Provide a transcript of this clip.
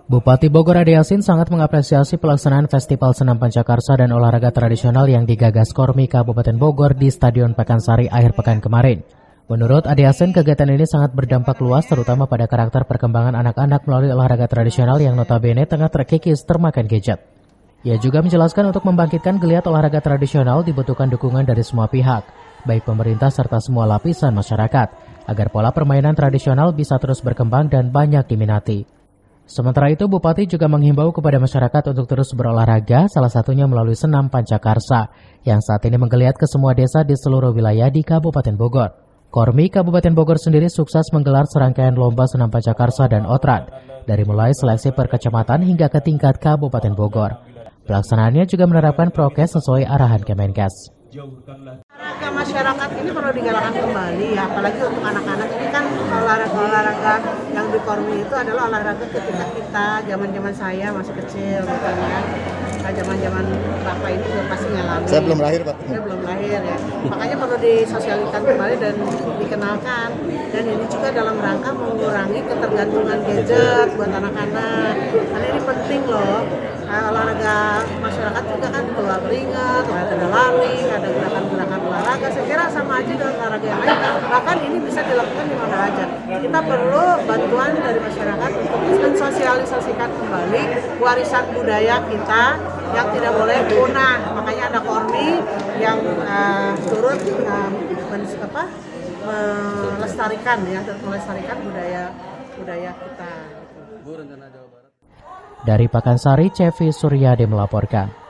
Bupati Bogor Ade Yasin sangat mengapresiasi pelaksanaan Festival Senam Pancakarsa dan olahraga tradisional yang digagas Kormi Kabupaten Bogor di Stadion Pakansari akhir pekan kemarin. Menurut Ade Yasin, kegiatan ini sangat berdampak luas terutama pada karakter perkembangan anak-anak melalui olahraga tradisional yang notabene tengah terkikis termakan gadget. Ia juga menjelaskan untuk membangkitkan geliat olahraga tradisional dibutuhkan dukungan dari semua pihak, baik pemerintah serta semua lapisan masyarakat, agar pola permainan tradisional bisa terus berkembang dan banyak diminati. Sementara itu, Bupati juga menghimbau kepada masyarakat untuk terus berolahraga, salah satunya melalui senam Pancakarsa, yang saat ini menggeliat ke semua desa di seluruh wilayah di Kabupaten Bogor. Kormi Kabupaten Bogor sendiri sukses menggelar serangkaian lomba senam Pancakarsa dan Otran, dari mulai seleksi per kecamatan hingga ke tingkat Kabupaten Bogor. Pelaksanaannya juga menerapkan prokes sesuai arahan Kemenkes. Olahraga masyarakat ini perlu digalakkan kembali ya, apalagi untuk anak-anak. Ini kan olahraga yang di Kormi itu adalah olahraga ketika kita zaman saya masih kecil gitu ya. Zaman Bapak ini juga pasti ngalamin. Saya belum lahir, Pak. Saya belum lahir ya. Makanya perlu disosialisasikan kembali dan dikenalkan. Dan ini juga dalam rangka mengurangi ketergantungan gadget buat anak-anak. Karena ini penting loh. Olahraga masyarakat juga kan keluar keringat, ada lari, ada gerakan-gerakan olahraga. Saya kira sama aja dengan olahraga yang lain. Bahkan ini bisa dilakukan di mana aja. Kita perlu bantuan dari masyarakat untuk mensosialisasikan kembali warisan budaya kita yang tidak boleh punah. Makanya ada Kormi yang turut melestarikan budaya kita. Dari Pakansari, Cevi Suryadi melaporkan.